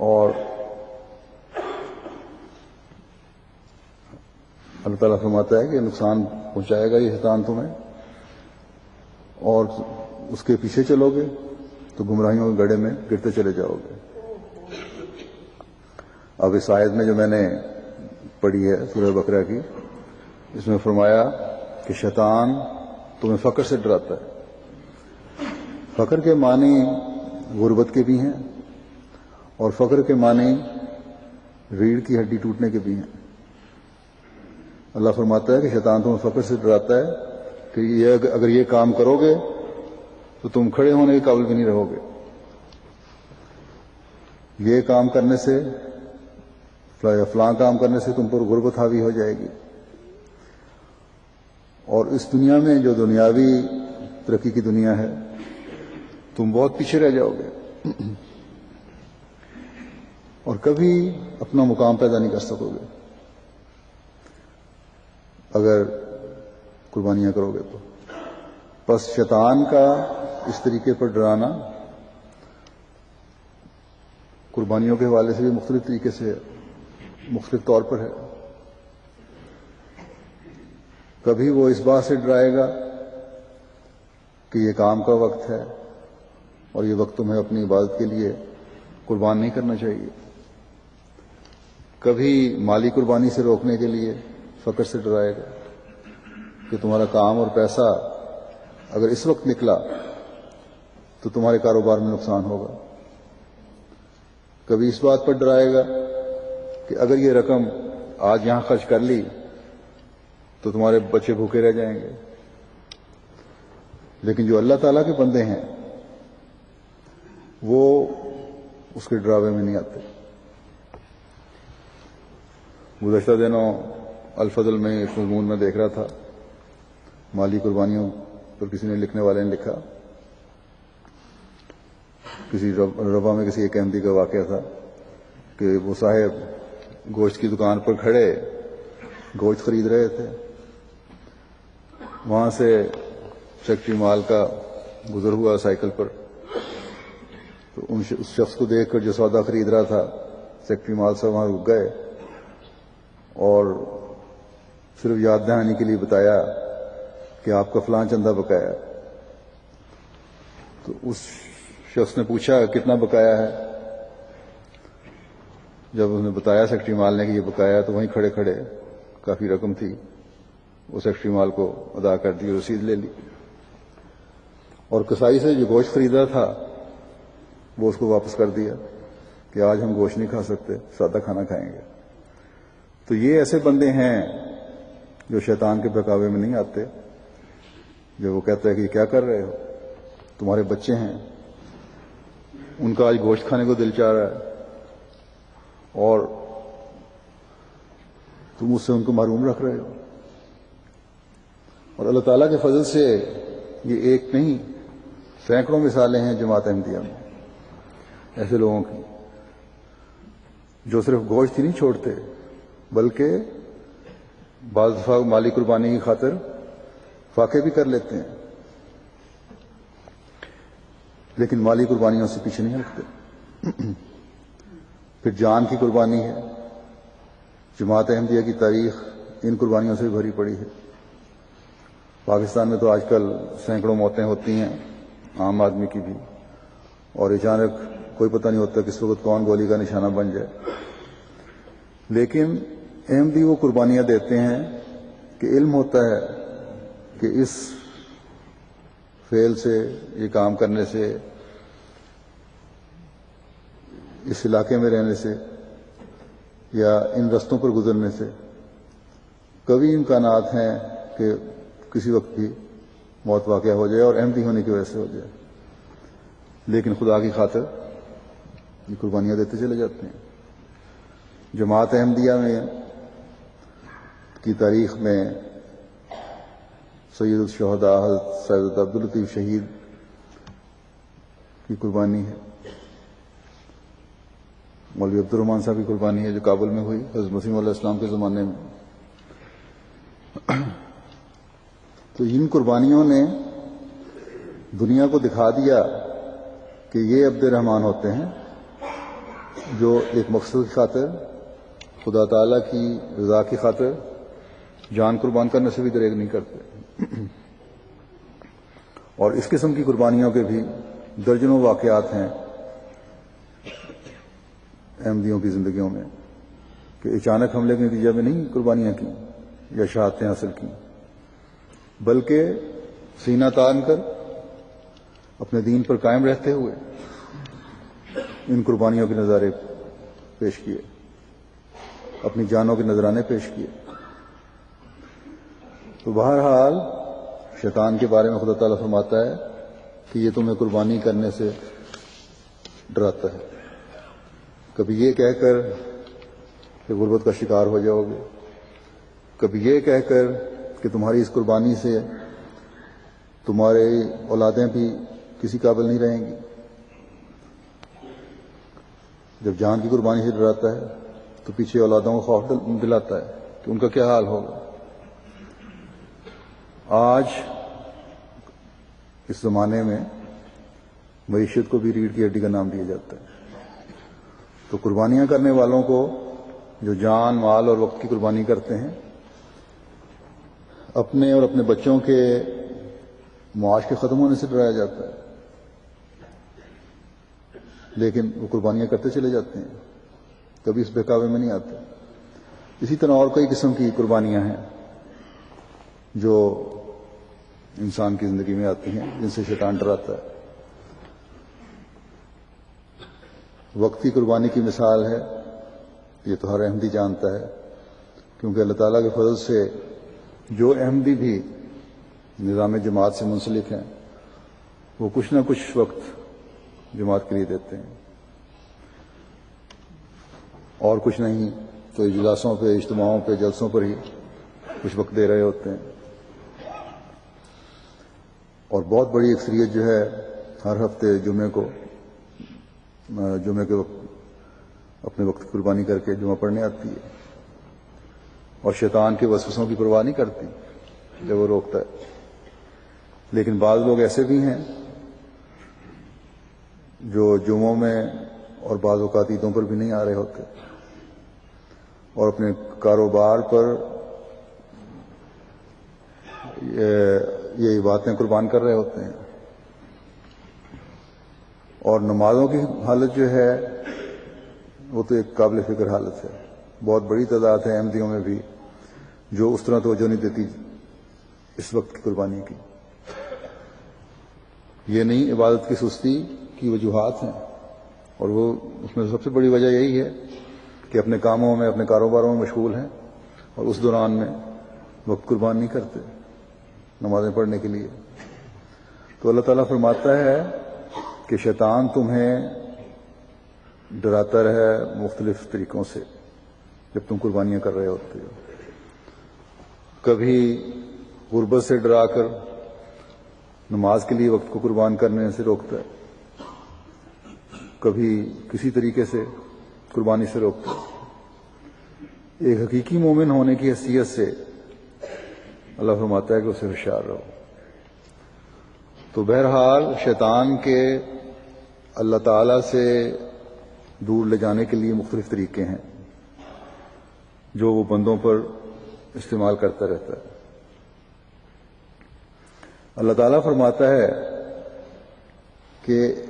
اور اللہ تعالیٰ فرماتا ہے کہ نقصان پہنچائے گا یہ شیطان تمہیں، اور اس کے پیچھے چلو گے تو گمراہیوں کے گڑھے میں گرتے چلے جاؤ گے۔ اب اس آیت میں جو میں نے پڑھی ہے سورہ بقرہ کی، اس میں فرمایا کہ شیطان تمہیں فقر سے ڈراتا ہے۔ فقر کے معنی غربت کے بھی ہیں، اور فقر کے معنی ریڑھ کی ہڈی ٹوٹنے کے بھی ہیں۔ اللہ فرماتا ہے کہ شیطان تمہیں فقر سے ڈراتا ہے کہ اگر یہ کام کرو گے تو تم کھڑے ہونے کے قابل بھی نہیں رہو گے، یہ کام کرنے سے یا فلاں کام کرنے سے تم پر غربت حاوی ہو جائے گی، اور اس دنیا میں جو دنیاوی ترقی کی دنیا ہے تم بہت پیچھے رہ جاؤ گے، اور کبھی اپنا مقام پیدا نہیں کر سکو گے اگر قربانیاں کرو گے تو۔ بس شیطان کا اس طریقے پر ڈرانا قربانیوں کے حوالے سے بھی مختلف طریقے سے مختلف طور پر ہے۔ کبھی وہ اس بات سے ڈرائے گا کہ یہ کام کا وقت ہے اور یہ وقت تمہیں اپنی عبادت کے لیے قربان نہیں کرنا چاہیے، کبھی مالی قربانی سے روکنے کے لیے فقر سے ڈرائے گا کہ تمہارا کام اور پیسہ اگر اس وقت نکلا تو تمہارے کاروبار میں نقصان ہوگا، کبھی اس بات پر ڈرائے گا کہ اگر یہ رقم آج یہاں خرچ کر لی تو تمہارے بچے بھوکے رہ جائیں گے۔ لیکن جو اللہ تعالیٰ کے بندے ہیں وہ اس کے ڈراوے میں نہیں آتے۔ گزشتہ دنوں الفضل میں ایک مضمون میں دیکھ رہا تھا، مالی قربانیوں پر کسی نے لکھنے والے نے لکھا، کسی ربا میں کسی ایک احمدی کا واقعہ تھا کہ وہ صاحب گوشت کی دکان پر کھڑے گوشت خرید رہے تھے، وہاں سے فیکٹری مال کا گزر ہوا سائیکل پر، تو اس شخص کو دیکھ کر جو سودا خرید رہا تھا فیکٹری مال سے وہاں رک گئے اور صرف یاد دہانی کے لیے بتایا کہ آپ کا فلاں چندہ بقایا ہے۔ تو اس شخص نے پوچھا کتنا بقایا ہے، جب اس نے بتایا سیکٹری مال نے کہ یہ بقایا تو وہیں کھڑے کھڑے کافی رقم تھی، اس سیکٹری مال کو ادا کر دی، رسید لے لی، اور کسائی سے جو گوشت خریدا تھا وہ اس کو واپس کر دیا کہ آج ہم گوشت نہیں کھا سکتے، سادہ کھانا کھائیں گے۔ تو یہ ایسے بندے ہیں جو شیطان کے بہکاوے میں نہیں آتے، جو وہ کہتا ہے کہ یہ کیا کر رہے ہو، تمہارے بچے ہیں، ان کا آج گوشت کھانے کو دل چاہ رہا ہے اور تم اس سے ان کو محروم رکھ رہے ہو۔ اور اللہ تعالیٰ کے فضل سے یہ ایک نہیں سینکڑوں مثالیں ہیں جماعت احمدیہ میں ایسے لوگوں کی جو صرف گوشت ہی نہیں چھوڑتے بلکہ بعض دفعہ مالی قربانی کی خاطر فاقے بھی کر لیتے ہیں، لیکن مالی قربانیوں سے پیچھے نہیں ہٹتے۔ پھر جان کی قربانی ہے، جماعت احمدیہ کی تاریخ ان قربانیوں سے بھی بھری پڑی ہے۔ پاکستان میں تو آج کل سینکڑوں موتیں ہوتی ہیں عام آدمی کی بھی، اور اچانک کوئی پتہ نہیں ہوتا کس وقت کون گولی کا نشانہ بن جائے، لیکن احمدی وہ قربانیاں دیتے ہیں کہ علم ہوتا ہے کہ اس فعل سے، یہ کام کرنے سے، اس علاقے میں رہنے سے یا ان رستوں پر گزرنے سے کبھی امکانات ہیں کہ کسی وقت بھی موت واقع ہو جائے اور احمدی ہونے کی وجہ سے ہو جائے، لیکن خدا کی خاطر یہ قربانیاں دیتے چلے جاتے ہیں۔ جماعت احمدیہ میں کی تاریخ میں سید الشہداء حضرت سید عبداللطیف شہید کی قربانی ہے، مولوی عبد الرحمان صاحب کی قربانی ہے جو کابل میں ہوئی حضرت مسیح علیہ السلام کے زمانے میں۔ تو ان قربانیوں نے دنیا کو دکھا دیا کہ یہ عبد الرحمان ہوتے ہیں جو ایک مقصد کی خاطر خدا تعالیٰ کی رضا کی خاطر جان قربان کرنے سے بھی دریغ نہیں کرتے. اور اس قسم کی قربانیوں کے بھی درجنوں واقعات ہیں احمدیوں کی زندگیوں میں کہ اچانک حملے کے نتیجے میں نہیں قربانیاں کی یا شہادتیں حاصل کی، بلکہ سینہ تان کر اپنے دین پر قائم رہتے ہوئے ان قربانیوں کے نظارے پیش کیے، اپنی جانوں کے نذرانے پیش کیے. تو بہرحال شیطان کے بارے میں خدا تعالیٰ فرماتا ہے کہ یہ تمہیں قربانی کرنے سے ڈراتا ہے، کبھی یہ کہہ کر کہ غربت کا شکار ہو جاؤ گے، کبھی یہ کہہ کر کہ تمہاری اس قربانی سے تمہارے اولادیں بھی کسی قابل نہیں رہیں گی. جب جان کی قربانی سے ڈراتا ہے تو پیچھے اولادوں کو خوف دلاتا ہے کہ ان کا کیا حال ہوگا. آج اس زمانے میں معیشت کو بھی ریڑھ کی ہڈی کا نام دیا جاتا ہے. تو قربانیاں کرنے والوں کو جو جان، مال اور وقت کی قربانی کرتے ہیں، اپنے اور اپنے بچوں کے معاش کے ختم ہونے سے ڈرایا جاتا ہے، لیکن وہ قربانیاں کرتے چلے جاتے ہیں، کبھی اس بہکاوے میں نہیں آتے. اسی طرح اور کئی قسم کی قربانیاں ہیں جو انسان کی زندگی میں آتی ہیں جن سے شیطان ڈراتا ہے. وقت کی قربانی کی مثال ہے، یہ تو ہر احمدی جانتا ہے، کیونکہ اللہ تعالیٰ کے فضل سے جو احمدی بھی نظام جماعت سے منسلک ہیں وہ کچھ نہ کچھ وقت جماعت کے لیے دیتے ہیں، اور کچھ نہیں تو اجلاسوں پہ، اجتماعوں پہ، جلسوں پر ہی کچھ وقت دے رہے ہوتے ہیں. اور بہت بڑی اکثریت جو ہے ہر ہفتے جمعے کے وقت اپنے وقت کی قربانی کر کے جمعہ پڑھنے آتی ہے، اور شیطان کے وسوسوں کی پرواہ نہیں کرتی جب وہ روکتا ہے. لیکن بعض لوگ ایسے بھی ہیں جو جمعوں میں اور بعض اوقات عیدوں پر بھی نہیں آ رہے ہوتے اور اپنے کاروبار پر یہ باتیں قربان کر رہے ہوتے ہیں. اور نمازوں کی حالت جو ہے وہ تو ایک قابل فکر حالت ہے. بہت بڑی تعداد ہے احمدیوں میں بھی جو اس طرح توجہ نہیں دیتی اس وقت کی قربانی کی. یہ نہیں عبادت کی سستی کی وجوہات ہیں، اور وہ اس میں سب سے بڑی وجہ یہی ہے کہ اپنے کاموں میں، اپنے کاروباروں میں مشغول ہیں اور اس دوران میں وقت قربان نہیں کرتے نمازیں پڑھنے کے لیے. تو اللہ تعالیٰ فرماتا ہے کہ شیطان تمہیں ڈراتا رہے مختلف طریقوں سے جب تم قربانیاں کر رہے ہوتے ہو. کبھی غربت سے ڈرا کر نماز کے لیے وقت کو قربان کرنے سے روکتا ہے، کبھی کسی طریقے سے قربانی سے روکتا ہے. ایک حقیقی مومن ہونے کی حیثیت سے اللہ فرماتا ہے کہ اسے ہوشیار رہو. تو بہرحال شیطان کے اللہ تعالیٰ سے دور لے جانے کے لیے مختلف طریقے ہیں جو وہ بندوں پر استعمال کرتا رہتا ہے. اللہ تعالیٰ فرماتا ہے کہ